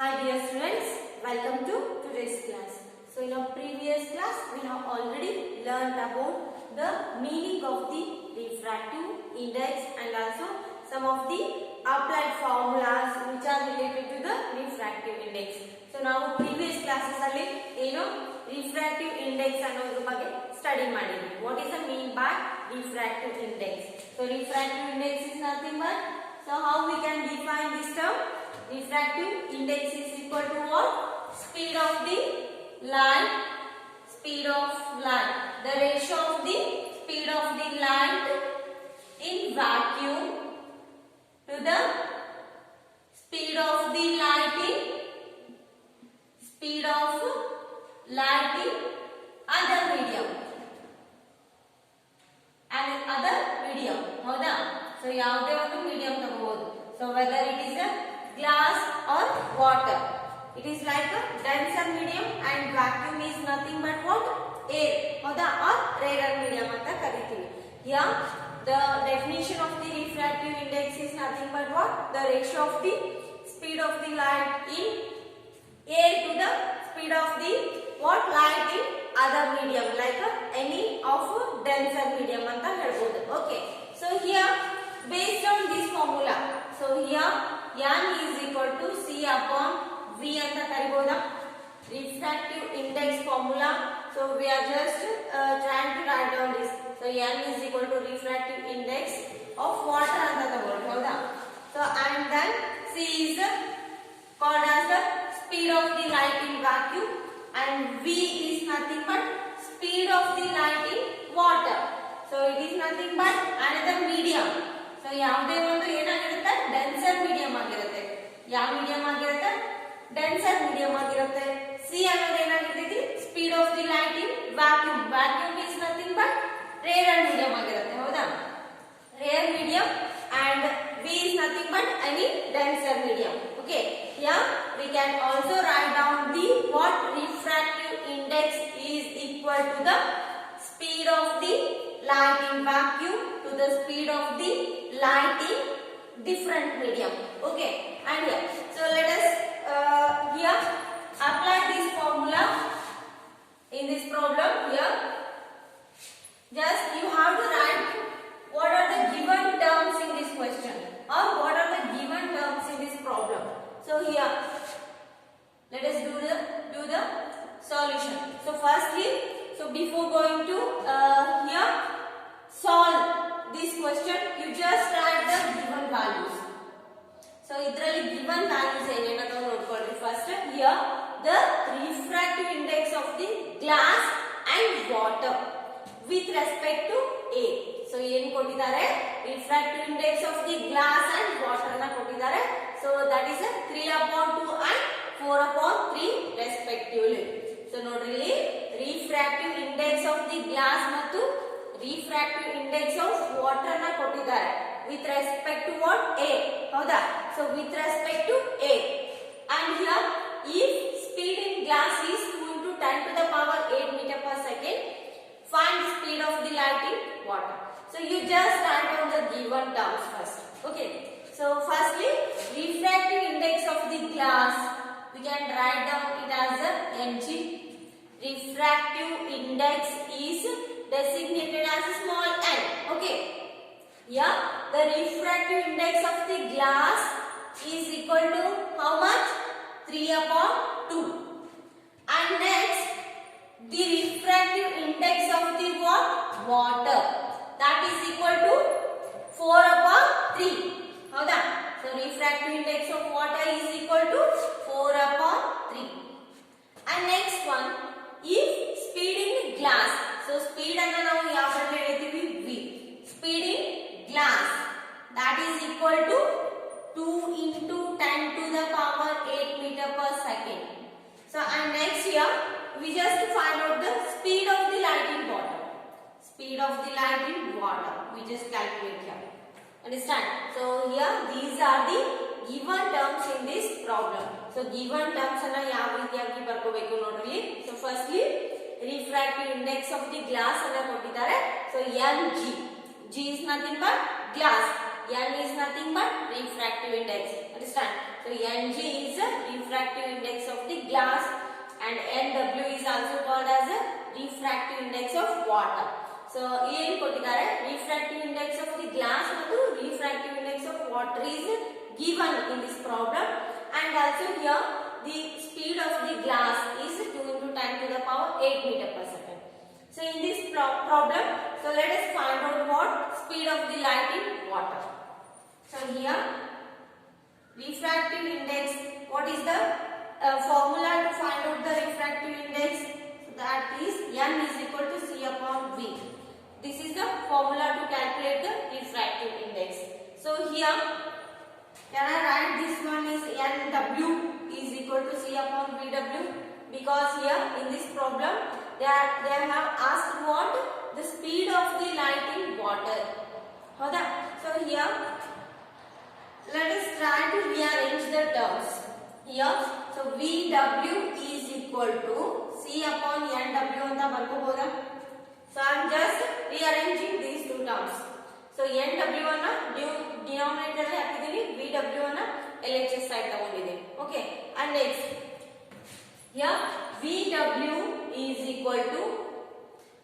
Hi dear students, welcome to today's class. So in our previous class, we have already learned about the meaning of the refractive index and also some of the applied formulas which are related to the refractive index. So now previous classes ಅಲ್ಲಿ ಏನು refractive index ಅನ್ನೋದ್ರ ಬಗ್ಗೆ study ಮಾಡಿದ್ವಿ. What is the mean by refractive index? So refractive index is nothing but, so how we can define this term? Refractive index is equal to what? Speed of the light, speed of light, the ratio of the speed of the light in vacuum to the speed of the light in other medium and other medium. ಹೌದಾ? So ಯಾವುದೇ ಒಂದು medium ತಗೋಬಹುದು. So whether it is a glass or water, it is like a denser medium and vacuum is nothing but what? Air. ಹೌದಾ? or rarer medium ಅಂತ ಕರೀತೀವಿ. Here the definition of the refractive index is nothing but what? The ratio of the speed of the light in air to the speed of the what? Light in other medium, like any of denser medium anta helbodu. Okay, so here based on this formula, so here n is equal to c upon v anta kariboda, refractive index formula. So we are just trying to write down this. So n is equal to refractive index of water anta tagodu. Hauda? So and then c is called as the speed of the light in vacuum and v is nothing but speed of the light in water. So it is nothing but another medium. So ಯಾವುದೇ ಒಂದು ಏನಾಗಿರುತ್ತೆ? Denser medium ಆಗಿರುತ್ತೆ. ಯಾವ medium ಆಗಿರುತ್ತೆ? Denser medium ಆಗಿರುತ್ತೆ. c ಅನ್ನೋದು ಏನಾಗಿರುತ್ತೆ? Speed of the light in vacuum. Vacuum is nothing but rare medium ಆಗಿರುತ್ತೆ. ಹೌದಾ? Rare medium and v is nothing but any denser medium. Okay, here we can also write down the what? Refractive index is equal to the speed of the light in vacuum to the speed of the light in different medium. Okay, and here, so let us here apply this formula in this problem. Here just you have to write what are the given terms in this question or what are the given terms in this problem. So here let us do the solution. So firstly, so before going to here solve this question, you just write the given values. So idralli given values ಏನನ್ನ ನೋಡ್ಕೊಳ್ಳಿ. First here the refractive index of the glass and water with respect to A. So ಏನು ಕೊಟ್ಟಿದ್ದಾರೆ? Refractive index of the glass and water ನ ಕೊಟ್ಟಿದ್ದಾರೆ. So that is 3/2 and 4/3 respectively. So ನೋಡ್ರಿ ಇಲ್ಲಿ refractive index of the glass ಮತ್ತು refractive index of water ನ ಕೊಟ್ಟಿದ್ದಾರೆ with respect to what? A. ಹೌದಾ? So with respect to A. And here if speed in glass is 2 into 10 to the power 8 meter per second, find the speed of the light in water. So you just write down the given terms first. Okay. So firstly, refractive index of the glass, we can write down it as a mg. Refractive index is designated as a small n. Okay. Yeah, the refractive index of the glass is equal to how much? 3/2. And next, the refractive index of the what? Water, that is equal to 4/3. ಹೌದಾ? So refractive index of water is equal to 4/3. And next one, if speed in glass, so speed ಅನ್ನು ನಾವು ಯಾವಾಗ ಹೇಳ್ತೀವಿ? v. Speed in glass, that is equal to 2 into 10 to the power 8 meter per second. So and next here we just find out the speed of the light in water. Speed of the light in water we just calculate here. Understand? So here these are the given terms in this problem. So given terms ಅನ್ನು ಯಾವ ರೀತಿಯಾಗಿ ಬರ್ಕೋಬೇಕು ನೋಡ್ರಿ. So firstly refractive index of the glass ಅನ್ನು ಕೊಟ್ಟಿದ್ದಾರೆ. So Ng. G is nothing but glass. N is nothing but refractive index. Understand? So Ng is a refractive index of the glass and Nw is also called as a refractive index of water. So ಏನು ಕೊಟ್ಟಿದ್ದಾರೆ, refractive index of the glass ಮತ್ತು refractive index of water is given in this problem, and also here the speed of the glass is 2 into 10 to the power 8 meter per second. So in this problem, so let us find out what speed of the light in water. So here refractive index, what is the formula to find out the refractive index? So that is N is equal to C upon V. This is the formula to calculate the refractive index. So here can I write this one is Nw is equal to C upon Vw, because here in this problem they have asked what the speed of the light in water. Hoda? So here let us try to rearrange the terms. Here so Vw is equal to C upon Nw anta barkoboda. So I am just rearranging these two terms. So Nw anna denominator alli hakidini, Vw anna LHS side tagondidini. Okay, and next here Vw is equal to,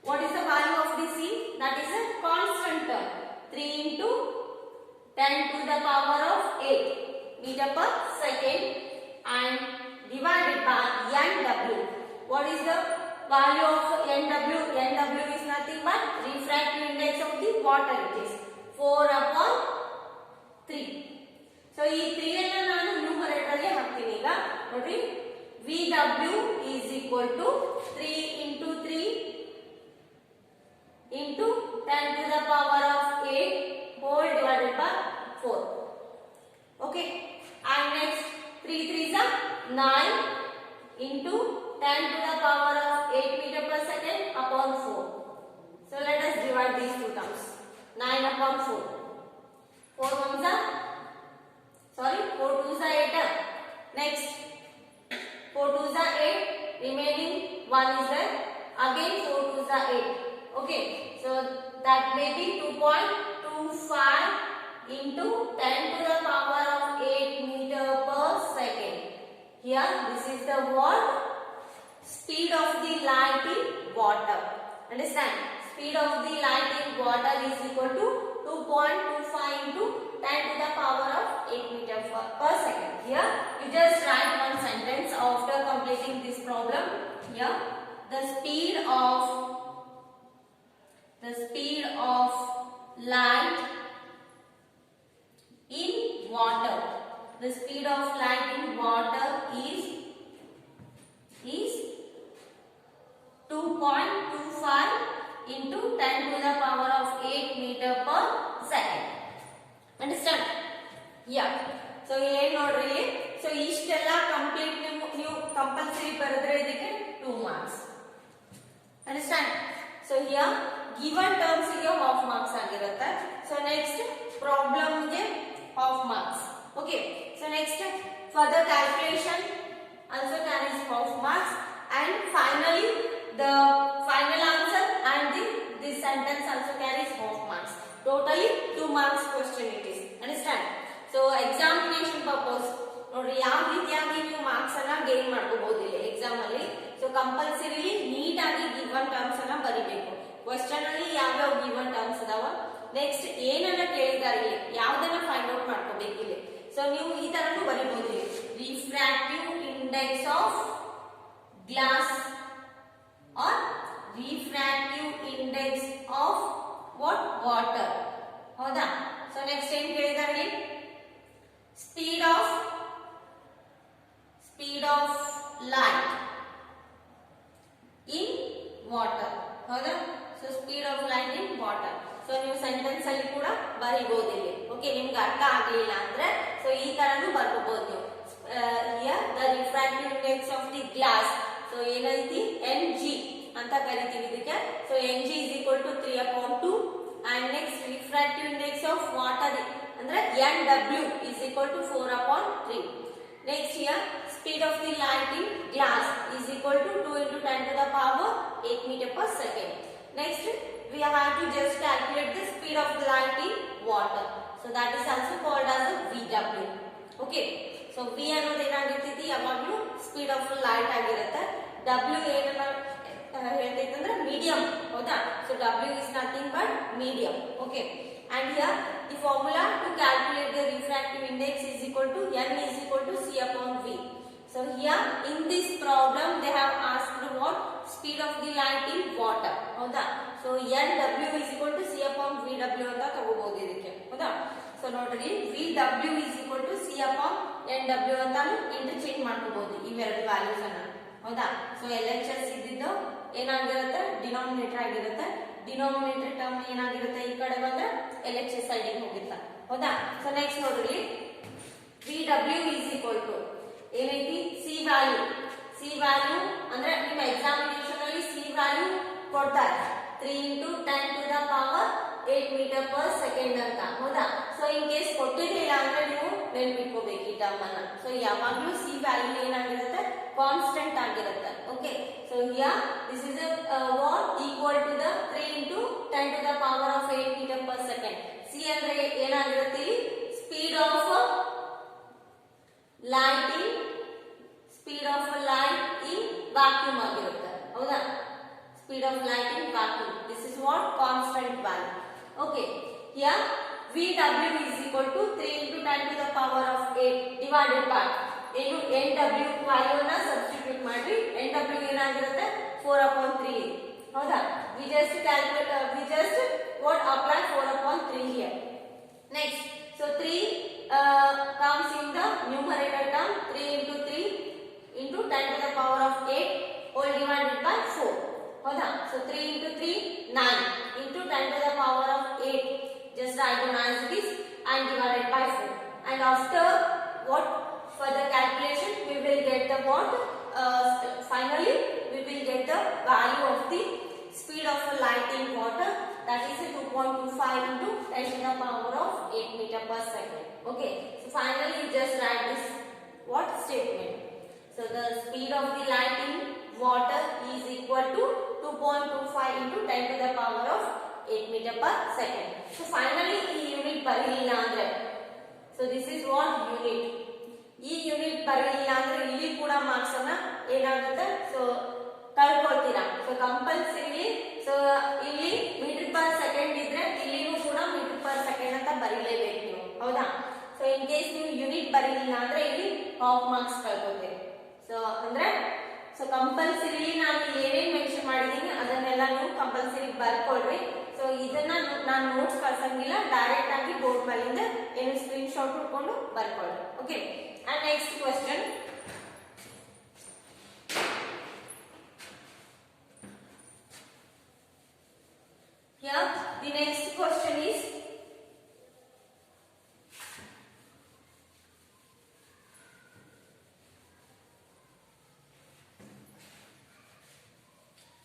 what is the value of the C? That is a constant term, 3 into 10 to the power of 8 meter per second, and divided by Nw. What is the value of Nw? Nw is nothing but refractive index of the water. It is 4 upon 3. So ಈ 3 ಅನ್ನು ನಾನು numerator ಅಲ್ಲಿ ಹಾಕ್ತೀನಿ. ಈಗ ನೋಡಿ, Vw is equal to 3 into 3 into 10 to the power of 8 whole divided by 4. Okay, and next 3 3s are 9 into 10 to the power of 8 meter per second upon 4. So let us divide these two terms. 9 upon 4. 4 1s are, sorry, 4 2s are 8. Next 4 2s are 8, remaining 1 is there. Again 4 2s are 8. Okay, so that may be 2.25 into 10 to the power of 8 meter per second. Here this is the what? Speed of the light in water. Understand? Speed of the light in water is equal to 2.25 into 10 to the power of 8 meter per second. Here you just write one sentence after completing this problem. Here the speed of light in water. The speed of light in water is 2.25 into 10 to the power of 8 meter per second. Understand? Yeah. So ಏನು ನೋಡ್ರಿ, so ಇಷ್ಟೆಲ್ಲ complete ನೀವು compulsory ಬರೆದ್ರೆ ಇದಕ್ಕೆ 2 marks. Understand? So here given terms ಗೆ half marks ಆಗಿರುತ್ತೆ. So next problem ಗೆ half marks. Okay. So next further calculation also carries half marks, and finally the final answer and this sentence also carries half marks. Totally 2 marks question it is. Understand? So examination purpose ನೋಡ್ರಿ ಯಾವ ರೀತಿಯಾಗಿ ನೀವು marks ಅನ್ನ gain ಮಾಡ್ಕೋಬಹುದು ಇಲ್ಲಿ exam ಅಲ್ಲಿ. So compulsorily neat ಆಗಿ given terms ಅನ್ನ ಬರಿಬೇಕು. ಕ್ವೆಶ್ಚನ್ ಅಲ್ಲಿ ಯಾವ ಗಿವನ್ ಟರ್ಮ್ಸ್ ಅದಾವ, ನೆಕ್ಸ್ಟ್ ಏನನ್ನ ಕೇಳಿದಾರೆ ಇಲ್ಲಿ ಯಾವ್ದನ್ನ ಫೈಂಡ್ ಔಟ್ ಮಾಡ್ಕೋಬೇಕು ಇಲ್ಲಿ. ಸೊ ನೀವು ಈ ತರನು ಬರಿಬಹುದು ಇಲ್ಲಿ, refractive index of glass or refractive index of what water. ಹೌದಾ? ಸೊ ನೆಕ್ಸ್ಟ್ ಏನ್ ಕೇಳಿದಾರೆ ಇಲ್ಲಿ, speed of light in water. ಹೌದಾ? So speed of light in water. So ನೀವು ಸೆಂಟೆನ್ಸ್ ಅಲ್ಲಿ ಕೂಡ ಬರಿಬಹುದು ಇಲ್ಲಿ. ಓಕೆ, ನಿಮ್ಗೆ ಅರ್ಥ ಆಗಲಿಲ್ಲ ಅಂದ್ರೆ ಸೊ ಈ ತರನು ಬರ್ಕೋಬಹುದು ನೀವು. Here the refractive index of the glass, so ಏನೈತಿ Ng ಅಂತ ಕರಿತೀವಿ ಇದಕ್ಕೆ. So Ng is equal to 3/2, and next refractive index of water ಅಂದ್ರೆ Nw is equal to 4/3. Next here speed of the light in glass is equal to 2 into 10 to the power 8 meter per second. Next we have to just calculate the speed of the light in water. So that is also called as a Vw. Okay. So v ಅನ್ನೋದು ಏನಾಗಿರ್ತೈತಿ ಯಾವಾಗಲೂ speed of light ಆಗಿರುತ್ತೆ. w ಏನನ್ನ ಹೇಳ್ತೈತೆ ಅಂದ್ರೆ medium, ಹೌದಾ. So w is nothing but medium. Okay, and here the formula to calculate the refractive index is equal to n is equal to c upon v. So here in this problem they have asked what speed of the light in water, ಹೌದಾ. So nw is equal to c upon vw ಅಂತ ತಗೋಬಹುದು ಇದಕ್ಕೆ, ಹೌದಾ. So ನೋಡ್ರಿ vw is equal to c upon nw ಅಂತ interchange ಮಾಡ್ಕೋಬಹುದು ಇವೆರಡು values ಅನ್ನ, ಹೌದಾ. ಸೊ LHS ಇದ್ದಿದ್ದು ಏನಾಗಿರುತ್ತೆ ಡಿನಾಮಿನೇಟರ್ ಆಗಿರುತ್ತೆ. ಡಿನಾಮಿನೇಟರ್ ಟರ್ಮ್ ಏನಾಗಿರುತ್ತೆ ಈ ಕಡೆ ಬಂದ್ರೆ LHS ಸೈಡ್ ಗೆ ಹೋಗುತ್ತೆ, ಹೌದಾ. ಸೊ ನೆಕ್ಸ್ಟ್ ನೋಡ್ರಿ vw is equal to ಏನೈತಿ c ವ್ಯಾಲ್ಯೂ. c ವ್ಯಾಲ್ಯೂ ಅಂದ್ರೆ ನಿಮ್ಮ ಎಕ್ಸಾಮಿನೇಷನ್ ಅಲ್ಲಿ c ವ್ಯಾಲ್ಯೂ ಕೊಡ್ತಾರೆ 3 into 10 to the power 8 meter per second ಅಂತ, ಹೌದಾ. ಸೊ ಇನ್ ಕೇಸ್ ಕೊಟ್ಟಿರಲಿಲ್ಲ ಅಂದ್ರೆ ನೀವು ನೆನಪಿಟ್ಕೋಬೇಕು ಈ ಟರ್ಮ್ ಅನ್ನ. ಸೊ ಯಾವಾಗಲೂ c ವ್ಯಾಲ್ಯೂ ಏನಾಗಿರುತ್ತೆ ಕಾನ್ಸ್ಟೆಂಟ್ ಆಗಿರುತ್ತೆ. Okay. So here this is what equal to the 3 into 10 to the power of 8 meter per second. c ಅಂದ್ರೆ ಏನಾಗಿರುತ್ತೆ speed of light in vacuum ಆಗಿರುತ್ತೆ, ಹೌದಾ. Speed of light in vacuum, this is what constant value. Okay, here vw is equal to 3 into 10 to the power of 8 divided by ಏನು nw value ನ substitute ಮಾಡಿ nw ಏನಾಗಿರುತ್ತೆ 4 upon 3, ಹೌದಾ. we just what apply 4 upon 3 here. Next, so 3 comes in the numerator term, 3 into 3 into 10 to the power of 8 whole divided by 4, ಹೌದಾ. so 3 into 3 9 into 10 to the power of 8 just diagonalize this and divided by 4, and after what further calculation we will get the what finally we will get the value of the speed of light in water, that is 2.25 into 10 to the power of 8 meter per second. Okay, so finally you just write this what statement. So the speed of the light in water is equal to 2.25 into 10 to the power of 8 meter per second. So finally ಈ unit ಬರಲಿಲ್ಲ ಅಂದ್ರೆ, so this is what unit. ಈ unit ಬರಲಿಲ್ಲ ಅಂದ್ರೆ ಇಲ್ಲಿ ಕೂಡ marks ಅನ್ನ ಏನಾಗುತ್ತೆ ಸೊ ಕಳ್ಕೊಳ್ತೀರಾ. ಸೊ ಕಂಪಲ್ಸರಿ ಸೊ ಇಲ್ಲಿ ಮೀಟರ್ ಪರ್ ಸೆಕೆಂಡ್ ಇದ್ರೆ ಇಲ್ಲಿನೂ ಕೂಡ ಮೀಟರ್ ಪರ್ ಸೆಕೆಂಡ್ ಅಂತ ಬರೀಲೇಬೇಕು ನೀವು, ಹೌದಾ. ಸೊ ಇನ್ ಕೇಸ್ ನೀವು ಯೂನಿಟ್ ಬರಲಿಲ್ಲ ಅಂದ್ರೆ ಇಲ್ಲಿ ಹಾಫ್ ಮಾರ್ಕ್ಸ್ ಕಳ್ಕೊಳ್ತೀರಿ. ಸೊ ಅಂದ್ರೆ ಸೊ ಕಂಪಲ್ಸರಿ ನಾನು ಏನೇನ್ ಮೆನ್ಷನ್ ಮಾಡಿದೀನಿ ಅದನ್ನೆಲ್ಲ ನೀವು ಕಂಪಲ್ಸರಿ ಬರ್ಕೊಳ್ರಿ. ಸೊ ಇದನ್ನ ನಾನು ನೋಟ್ಸ್ ಕಳ್ಸಂಗಿಲ್ಲ, ಡೈರೆಕ್ಟ್ ಆಗಿ ಬೋರ್ಡ್ ಮೇಲಿಂದ ಏನು ಸ್ಕ್ರೀನ್ ಶಾಟ್ ಹೊಡ್ಕೊಂಡು ಬರ್ಕೊಳ್ರಿ. Okay, and next question. Here the next question is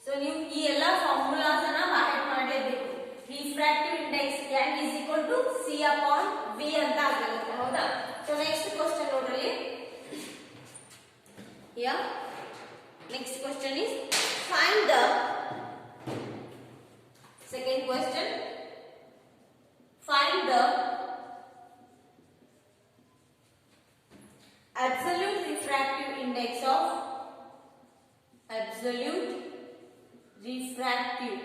so ನೀವು ಈ ಎಲ್ಲ ಫಾರ್ಮುಲಾಸ್ ಅನ್ನ ಬೈಹರ್ಟ್ ಮಾಡಲೇಬೇಕು. Refractive index n is equal to c upon v ಅಂತ ಆಗಿರುತ್ತೆ, ಹೌದಾ. ಸೊ ನೆಕ್ಸ್ಟ್ ಕ್ವೆಶ್ಚನ್ ನೋಡ್ರಿ. here next question is find the second question, find the absolute refractive index of absolute refractive,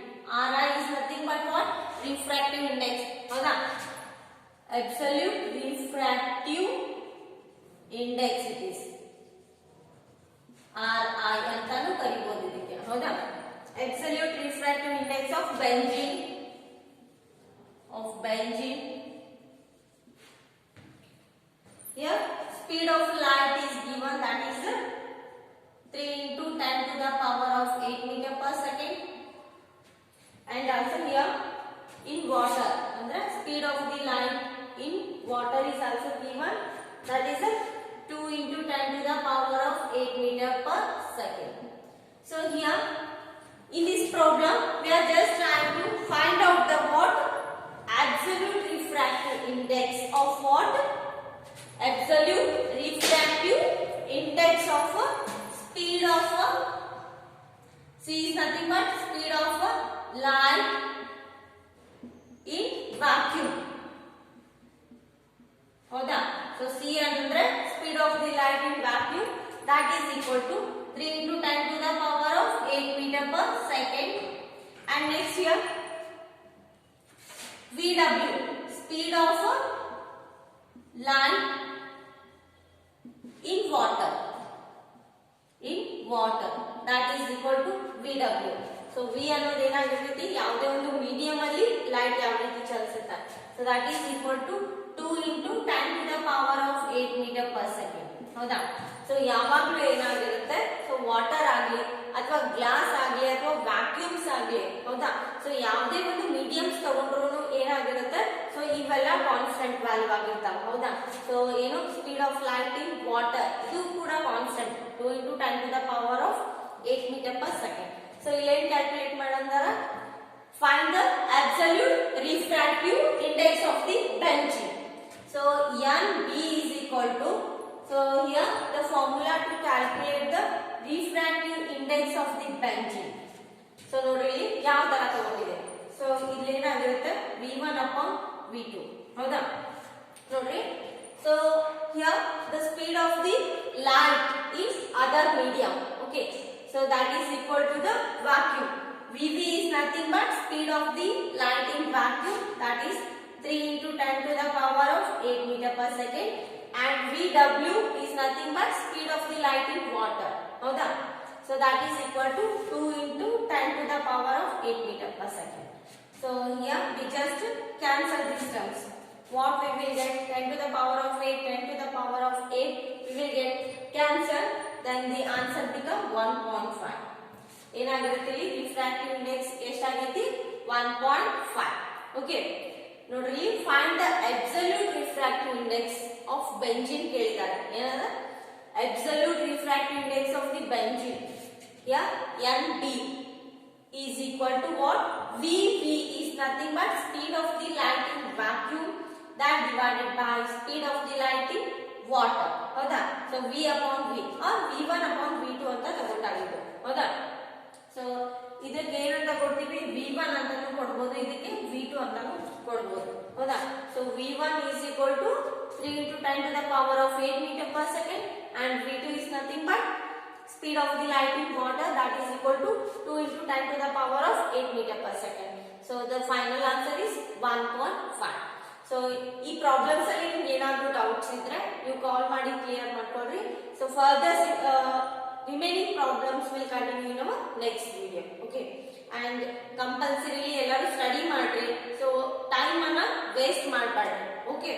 RI is nothing but what refractive index, ಹೌದಾ. absolute refractive index it is RI ಅಂತಾನು ಕರಿಬಹುದು ಇದಕ್ಕೆ, ಹೌದಾ. absolute refractive index of benzene here speed of light is given, that is 3 into 10 to the power of 8 meter per second, and also here in water andre speed of the light in water is also given, that is 2 into 10 to the power of 8 meter per second. So here in this problem we are just trying to find out the what absolute refractive index of what absolute refractive index of speed of c is nothing but speed of light in vacuum, ಹೌದಾ. So C ಅಂದ್ರೆ speed of the light in vacuum, that is equal to 3 into 10 to the power of 8 meter per second. And next here VW, speed of light in water, that is equal to VW. So V ಅನ್ನೋದು ಏನಾಗಿರುತ್ತೆ, ಯಾವುದೇ ಒಂದು medium ಅಲ್ಲಿ light ಯಾವ ರೀತಿ ಚಲಿಸುತ್ತೆ. So that is equal to 2 into 10 to the power of 8 meter per second. ಹೌದಾ? So ಯಾವಾಗಲೂ ಏನಾಗಿರುತ್ತೆ, ಸೊ ವಾಟರ್ ಆಗಲಿ ಅಥವಾ ಗ್ಲಾಸ್ ಆಗಲಿ ಅಥವಾ ವ್ಯಾಕ್ಯೂಮ್ಸ್ ಆಗಲಿ, ಹೌದಾ, ಸೊ ಯಾವುದೇ ಒಂದು ಮೀಡಿಯಮ್ಸ್ ತಗೊಂಡ್ರು ಏನಾಗಿರುತ್ತೆ, ಸೊ ಇವೆಲ್ಲ ಕಾನ್ಸ್ಟೆಂಟ್ ವ್ಯಾಲ್ಯೂ ಆಗಿರ್ತಾವೆ. ಹೌದಾ? ಸೊ ಏನು speed of light in water ಇದು ಕೂಡ constant 2 into 10 to the power of 8 meter per second. So ಇಲ್ಲೇನು calculate ಮಾಡಂದಾರ, find the absolute refractive index of the benzene. So NB is equal to, so here the formula to calculate the refractive index of the benzene. So ನೋಡಿ ಯಾವ ತರ ತಗೊಂಡಿದೆ. So ಇಲ್ಲಿ ಏನಾಗಿರುತ್ತೆ, V1 upon V2. ಹೌದಾ? ನೋಡಿ, so here the speed of the light is other medium. Okay, so that is equal to the vacuum. VV is nothing but speed of the light in vacuum, that is 3 into 10 to the power of 8 meter per second, and VW is nothing but speed of the light in water. Howda? So that is equal to 2 into 10 to the power of 8 meter per second. So here we just cancel these terms. What we will get, 10 to the power of 8, 10 to the power of 8, we will get cancel, then the answer become 1.5. ಏನಾಗಿರುತ್ತೆ, ಇಲ್ಲಿ refractive index ಎಷ್ಟಾಗೈತಿ, 1.5. Okay, ನೋಡ್ರಿ, find the absolute refractive index of benzene ಕೇಳಿದ್ದಾರೆ. ಏನದ absolute refractive index of the benzene, yeah NB is equal to what, VV is nothing but speed of the light in vacuum, that divided by speed of the light in water. ಹೌದಾ? So V upon V or V1 upon V2 ಅಂತ ತಗೊಂಡಾಗಿದ್ದು. ಹೌದಾ? So ಇದಕ್ಕೆ ಏನಂತ ಕೊಡ್ತೀವಿ, V1 ಅಂತಾನು ಕೊಡ್ಬೋದು, ಇದಕ್ಕೆ V2 ಅಂತಾನು ಕೊಡ್ಬೋದು. ಹೌದಾ? So V1 is equal to 3 into 10 to the power of 8 meter per second, and V2 is nothing but speed of the light in water, that is equal to 2 into 10 to the power of 8 meter per second. So the final answer is 1.5. So ಈ problems ಅಲ್ಲಿ ನಿಮ್ಗೆ ಏನಾದರೂ doubts ಇದ್ರೆ ನೀವು ಕಾಲ್ ಮಾಡಿ clear ಮಾಡ್ಕೊಳ್ರಿ. So further remaining problems will continue in our next video. Okay, and compulsorily ಎಲ್ಲರೂ study ಮಾಡ್ರಿ. ಸೊ ಟೈಮ್ ಅನ್ನ ವೇಸ್ಟ್ ಮಾಡಬೇಡ್ರಿ. ಓಕೆ.